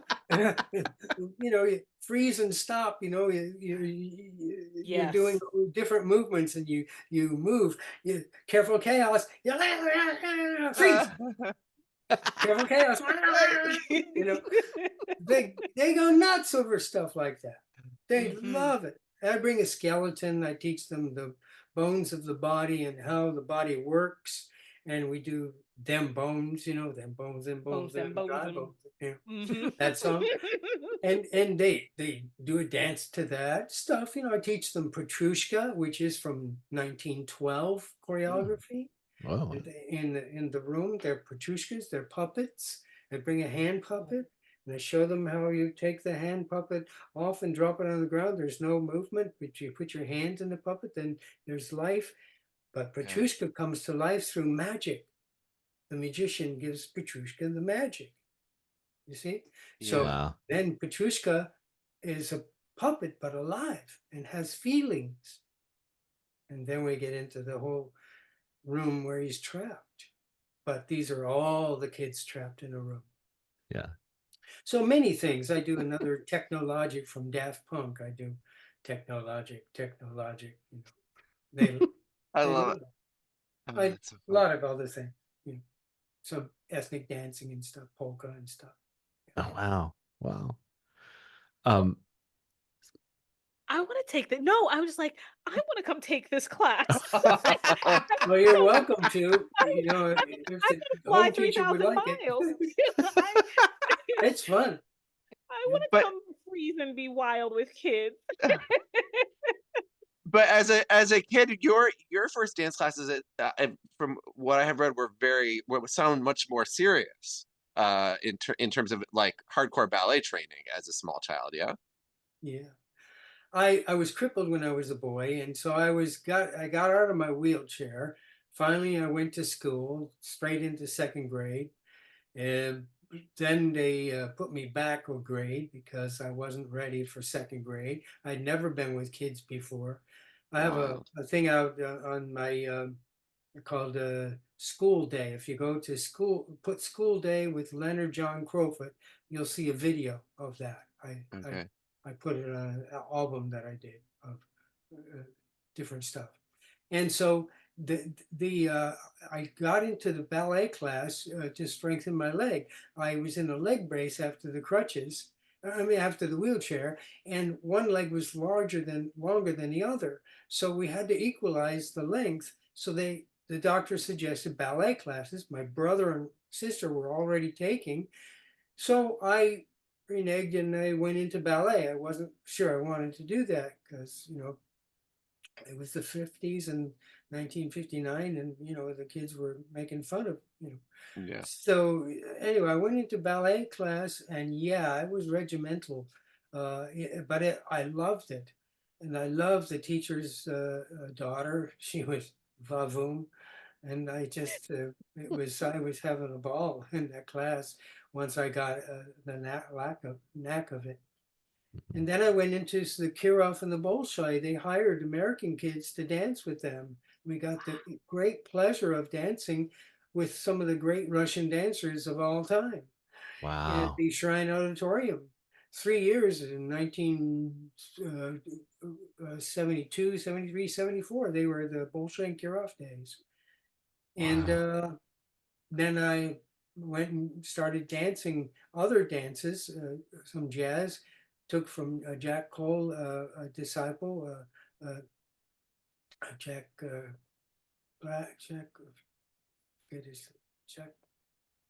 you freeze and stop. You're doing Yes. different movements, and you move. Careful chaos. Freeze. Careful chaos. You know, they go nuts over stuff like that. They Mhm. love it. I bring a skeleton. I teach them the bones of the body and how the body works, and we do them bones. Them bones, Bones and them bones dry and bones. mhm. That song, and they do a dance to that stuff. I teach them Petrushka, which is from 1912 choreography. Oh, In the room, they're Petrushkas, they're puppets. I bring a hand puppet and I show them how you take the hand puppet off and drop it on the ground. There's no movement, but you put your hands in the puppet, then there's life. But Yeah. Petrushka comes to life through magic. The magician gives Petrushka the magic. You see? So wow. then Petrushka is a puppet but alive and has feelings. And then we get into the whole room where he's trapped. But these are all the kids trapped in a room. Yeah. So many things. I do another Technologic from Daft Punk. I do Technologic. They I they love love it. it. Oh, I, a that's so fun. lot of other things. Some ethnic dancing and stuff, polka and stuff. Oh wow. Wow. Um I want to take that. No, I was just like, I want to come take this class. Well, you're welcome to. If I'm the gonna fly home teacher would 3,000 like it, miles. it's fun. I want to But come freeze and be wild with kids. but as a kid, your first dance classes, from what I have read, would sound much more serious in terms of like hardcore ballet training as a small child. Yeah. Yeah. I was crippled when I was a boy, and so I got out of my wheelchair. Finally, I went to school, straight into second grade. And then they put me back a grade because I wasn't ready for second grade. I'd never been with kids before. I have Wow. a thing out on my called School Day. If you go to school, put School Day with Leonard John Crofoot, you'll see a video of that. I Okay. I put it on an album that I did of different stuff. And so I got into the ballet class to strengthen my leg. I was in a leg brace after the crutches, after the wheelchair, and one leg was longer than the other. So we had to equalize the length. So the doctor suggested ballet classes. My brother and sister were already taking. So I reneged and I went into ballet. I wasn't sure I wanted to do that because, it was the 50s and 1959, and the kids were making fun of. Yeah. So anyway, I went into ballet class, and yeah, I was regimental, but I loved it, and I loved the teacher's daughter. She was Vavoom, and I just I was having a ball in that class once I got the knack of it. And then I went into the Kirov and the Bolshoi. They hired American kids to dance with them. We got the great pleasure of dancing with some of the great Russian dancers of all time. At Wow. the Shrine Auditorium. 3 years in 1972, 73, 74. They were the Bolshoi and Kirov days. And then I went and started dancing other dances, some jazz. Took from Jack Cole, a disciple, Jack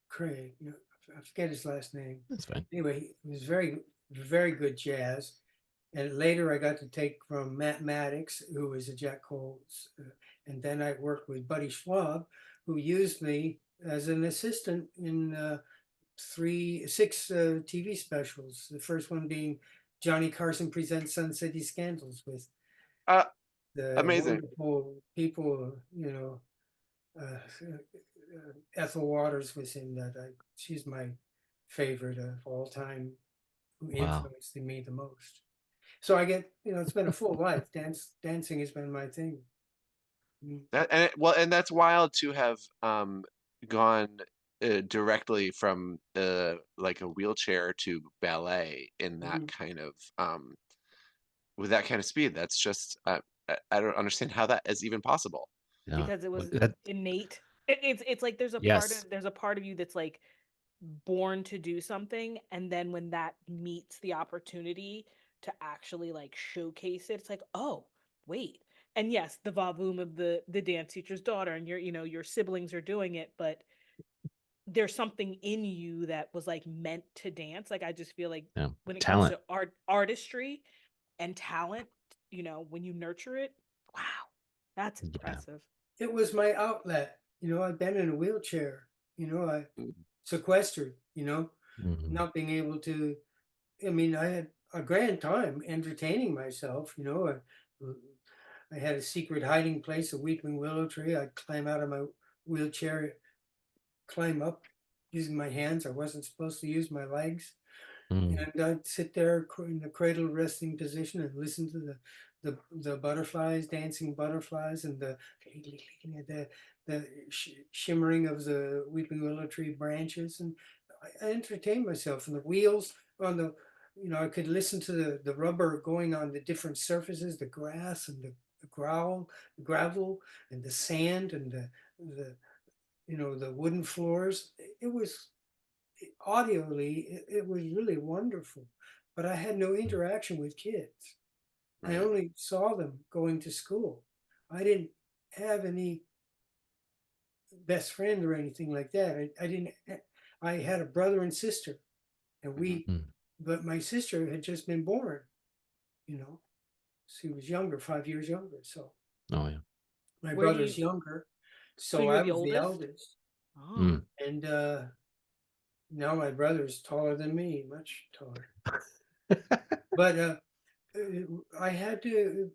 Craig. I forget his last name. That's fine. Anyway, it was very, very good jazz. And later I got to take from Matt Maddox, who was a Jack Cole. And then I worked with Buddy Schwab, who used me as an assistant in 6 TV specials. The first one being Johnny Carson Presents Sun City Scandals with the amazing wonderful people, Ethel Waters was in that. She's my favorite of all time, who influenced me the most. So I get, it's been a full life. Dancing has been my thing. And that's wild to have gone directly from like a wheelchair to ballet in that kind of with that kind of speed. That's just I don't understand how that is even possible. Yeah. Because it was innate. It's like there's a part of you that's like born to do something, and then when that meets the opportunity to actually like showcase it, it's like, oh wait. And yes, the vavoom of the dance teacher's daughter, and your siblings are doing it, but there's something in you that was like meant to dance. Like I just feel like when it comes to artistry and talent, when you nurture it, wow, that's impressive. It was my outlet. I've been in a wheelchair, I sequestered, not being able to, I had a grand time entertaining myself, I had a secret hiding place, a weeping willow tree. I'd climb out of my wheelchair, climb up using my hands. I wasn't supposed to use my legs. And I'd sit there in the cradle resting position and listen to the butterflies, dancing butterflies, and the shimmering of the weeping willow tree branches. And I entertained myself. And the wheels on the, I could listen to the rubber going on the different surfaces, the grass and the gravel and the sand and the wooden floors. It was audially, it was really wonderful, but I had no interaction with kids. I only saw them going to school. I didn't have any best friend or anything like that. I had a brother and sister, and but my sister had just been born, she was younger, 5 years younger. So my brother's younger, so I was the eldest. And now my brother's taller than me, much taller. But I had to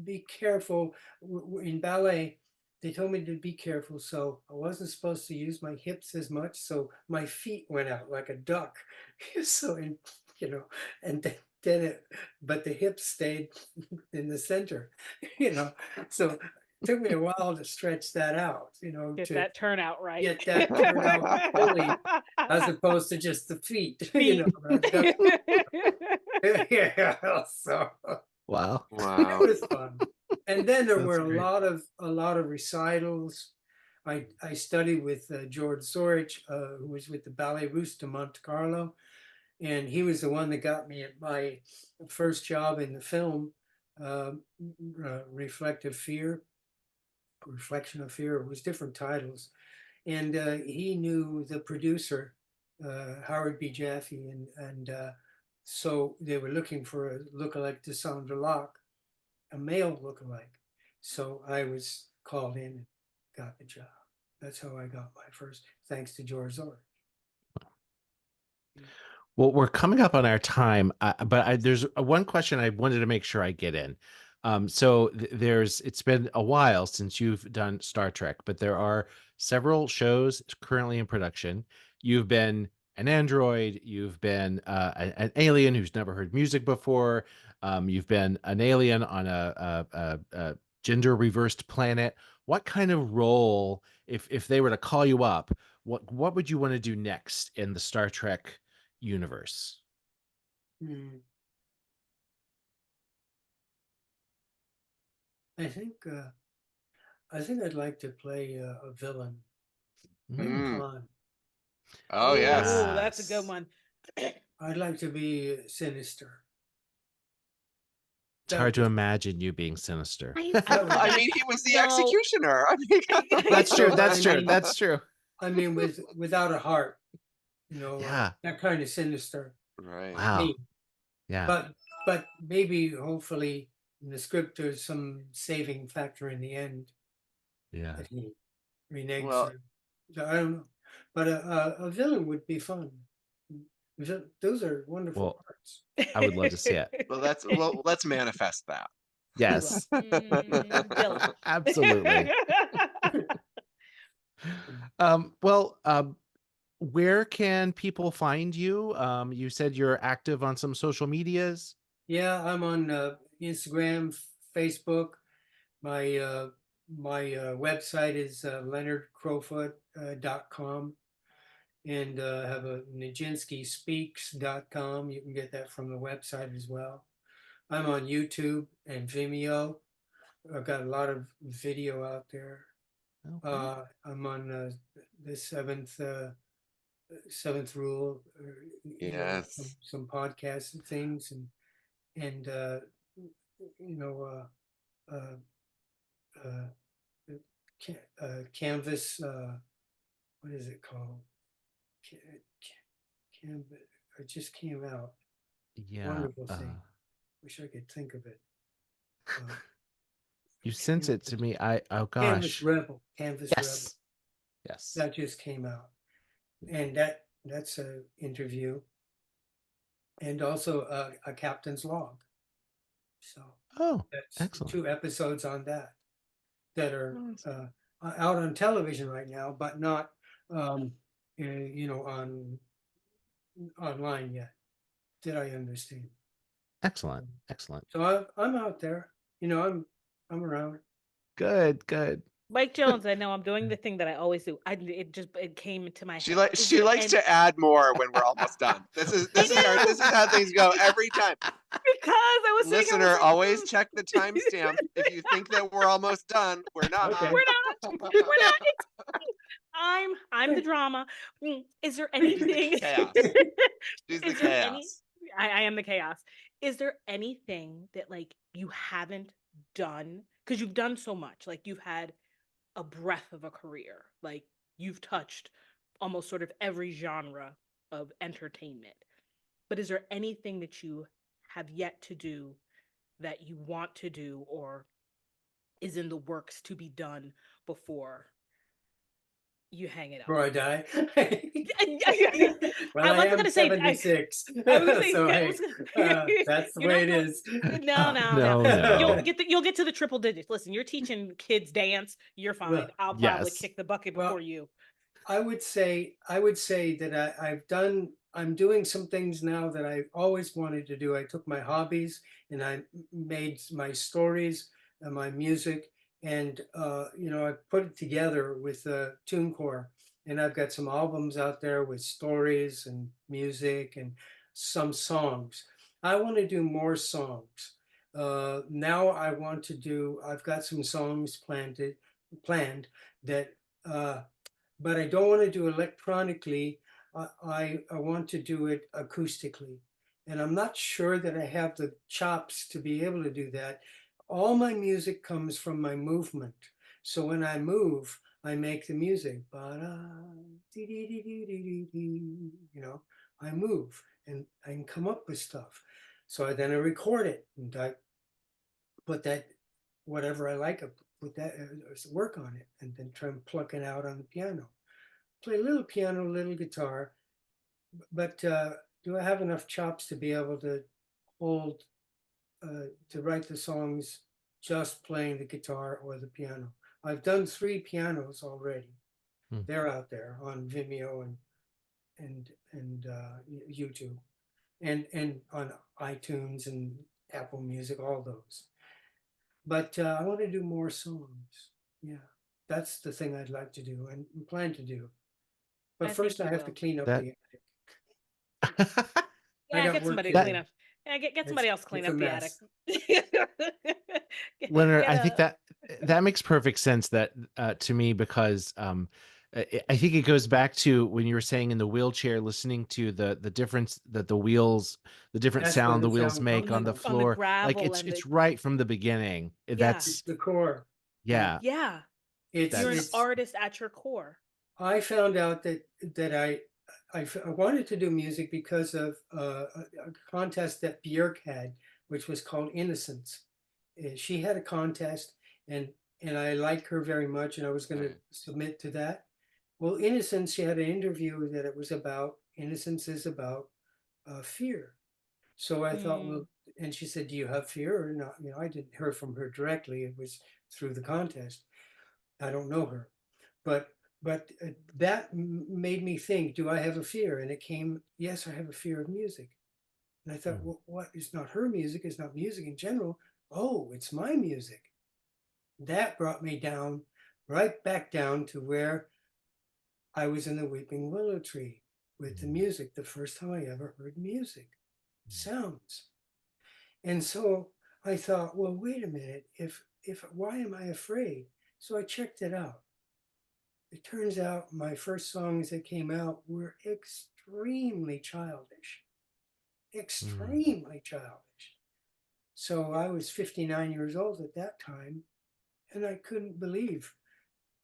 be careful in ballet. They told me to be careful, so I wasn't supposed to use my hips as much. So my feet went out like a duck. So, and then but the hips stayed in the center, So it took me a while to stretch that out, Get that turnout right. Get that turnout fully, as opposed to just the feet, Yeah, so Wow. it Wow. was fun. And then there That's were great. a lot of recitals. I studied with George Zorich, who was with the Ballet Russe de Monte Carlo, and he was the one that got me at my first job in the film, uh, Reflective Fear, Reflection of Fear. It was different titles, and he knew the producer, Howard B. Jaffe, and so they were looking for a lookalike to Sandra Locke, a male lookalike. So I was called in and got the job. That's how I got my first, thanks to George Zorich. Well, we're coming up on our time, but there's one question I wanted to make sure I get in. So it's been a while since you've done Star Trek, but there are several shows currently in production. You've been an android, you've been an alien who's never heard music before, you've been an alien on a gender reversed planet. What kind of role, if they were to call you up, what would you want to do next in the Star Trek universe? Hmm. I think I'd like to play a villain. Mm. Fun. Oh, yes. Oh, that's a good one. I'd like to be Sinister. It's hard to imagine you being Sinister. I mean, he was the No. executioner. I mean, That's true. That's I true. mean- That's true. I mean, without a heart, Yeah. that kind of sinister. right. Wow. Me. Yeah. But maybe, hopefully, in the script, there's some saving factor in the end Yeah. that he reneges. Well- So I don't know, but a villain would be fun. Those are wonderful Well, parts. I would love to see it. Well, let's manifest that. Yes. Villain. Absolutely. Where can people find you? You said you're active on some social medias. Yeah, I'm on Instagram, Facebook. My website is leonardcrofoot.com, and have a NijinskiSpeaks.com. You can get that from the website as well. I'm on YouTube and Vimeo. I've got a lot of video out there. Okay. I'm on the seventh rule, Yes. some podcasts and things, and Canvas. What is it called? Canvas. It just came out. Yeah. Wonderful thing. Wish I could think of it. You sent it to me. Oh gosh. Canvas Rebel. Canvas Rebel. Yes. Yes. That just came out, and that's an interview, and also a captain's log. So Oh, that's excellent. 2 episodes on that are out on television right now, but not on online yet. Did I understand? Excellent. Excellent. So I'm out there. I'm around. Good. Good. Mike Jones, I know I'm doing the thing that I always do. It came into my She head. she likes to add more when we're almost done. This is how things go every time. Because I was Listener, always check the timestamp. If you think that we're almost done, we're not. Okay. We're not. I'm the drama. Is there anything? Chaos. She's the Is there chaos. I am the chaos. Is there anything that like you haven't done? Because you've done so much. Like you've had a breadth of a career. Like you've touched almost sort of every genre of entertainment. But is there anything that you have yet to do that you want to do or is in the works to be done before you hang it up? Before I die. Well, I I wasn't am gonna say 76. I was gonna say, So I hey, was gonna- that's the You way it don't is. No. No. You'll get to the triple digits. Listen, you're teaching kids dance. You're fine. Well, I'll probably yes. kick the bucket Well, before you. I would say that I'm doing some things now that I always wanted to do. I took my hobbies and I made my stories and my music, and I put it together with TuneCore, and I've got some albums out there with stories and music and some songs. I want to do more songs. Now I've got some songs planned that, but I don't want to do electronically. I want to do it acoustically. And I'm not sure that I have the chops to be able to do that. All my music comes from my movement. So when I move, I make the music. I move and I can come up with stuff. So I record it and I put that, whatever I like, I put that, work on it, and then try and pluck it out on the piano. Play a little piano, a little guitar, but do I have enough chops to be able to hold, to write the songs just playing the guitar or the piano? I've done 3 pianos already. They're out there on Vimeo and YouTube and on iTunes and Apple Music, all those. But I want to do more songs. Yeah, that's the thing I'd like to do and plan to do. But first I have to clean up the attic. Yeah, get somebody to clean up. Yeah, get somebody else to clean up the attic. Leonard, I think that makes perfect sense that to me, because I think it goes back to when you were saying in the wheelchair, listening to the difference that the wheels, the different sound the wheels make on the floor. Like it's right from the beginning. That's the core. Yeah. Yeah. You're an artist at your core. I found out that I wanted to do music because of a contest that Björk had, which was called Innocence. She had a contest, and I like her very much, and I was going to submit to that. Well, Innocence, she had an interview that it was about, Innocence is about fear. So I thought, well, and she said, do you have fear or not? You know, I didn't hear from her directly. It was through the contest. I don't know her, but that made me think, do I have a fear? And it came, yes, I have a fear of music. And I thought, well, what? It's not her music. It's not music in general. Oh, it's my music. That brought me down, right back down to where I was in the Weeping Willow Tree with the music, the first time I ever heard music, sounds. And so I thought, well, wait a minute, why am I afraid? So I checked it out. It turns out my first songs that came out were extremely childish, extremely childish. So I was 59 years old at that time, and I couldn't believe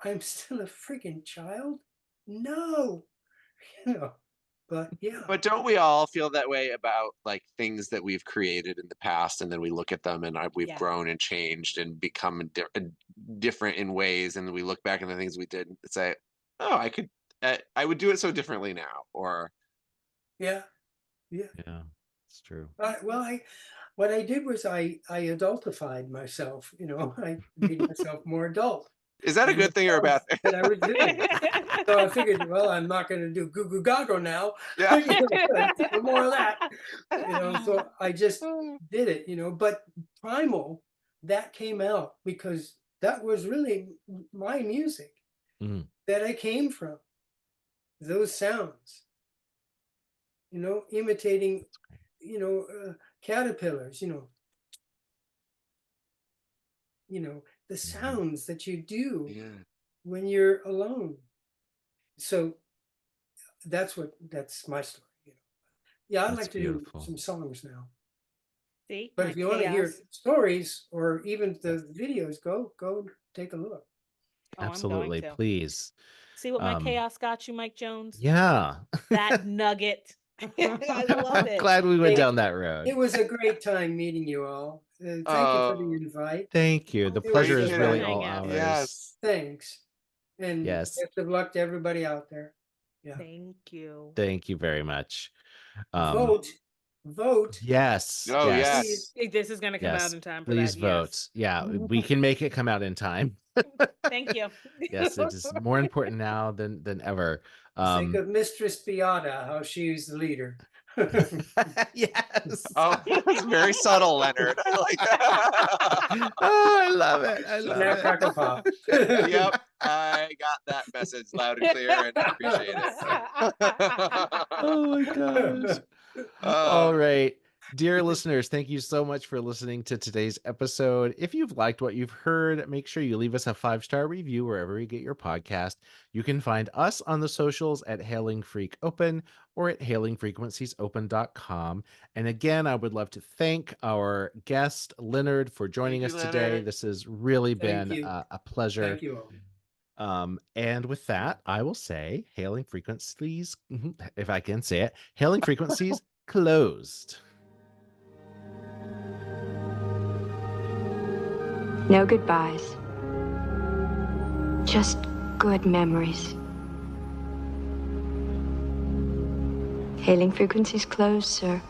I'm still a freaking child. No, you know, but yeah. But don't we all feel that way about like things that we've created in the past, and then we look at them and we've grown and changed and become different in ways, and we look back at the things we did and say, oh, I would do it so differently now, or yeah, it's true. What I did was I adultified myself. You know, I made myself more adult. Is that a good thing or a bad thing? That I was doing. So I figured, well, I'm not going to do goo goo gaga now. Yeah. No more of that. You know, so I just did it. You know, but Primal, that came out because that was really my music that I came from. Those sounds. You know, imitating, you know, caterpillars. You know, the sounds that you do when you're alone. So that's my story. You know. Yeah, I'd like to do some songs now. See, but if you want to hear stories or even the videos, go take a look. Absolutely, please. See what my chaos got you, Mike Jones? Yeah. That nugget. I love it. Glad we went down that road. It was a great time meeting you all. Thank you for the invite. Thank you. The pleasure is really all ours. Yes. Thanks. And best of luck to everybody out there. Yeah. Thank you. Thank you very much. Vote. Yes. Oh, yes. This is going to come out in time for that. Please vote. Yes. Yeah, we can make it come out in time. Thank you. Yes, it is more important now than ever. Think of Mistress Beata, how she's the leader. Yes. Oh, it's very subtle, Leonard. I like that. Oh, I love it. I love it. Yep, I got that message loud and clear, and I appreciate it. Oh my gosh. All right. Dear listeners, thank you so much for listening to today's episode. If you've liked what you've heard, make sure you leave us a 5-star review wherever you get your podcast. You can find us on the socials at Hailing Freak Open or at hailingfrequenciesopen.com. And again, I would love to thank our guest, Leonard, for joining us today. Leonard. This has really been you. a pleasure. Thank you all. And with that, I will say Hailing Frequencies, if I can say it, Hailing Frequencies closed. No goodbyes. Just good memories. Hailing frequencies closed, sir.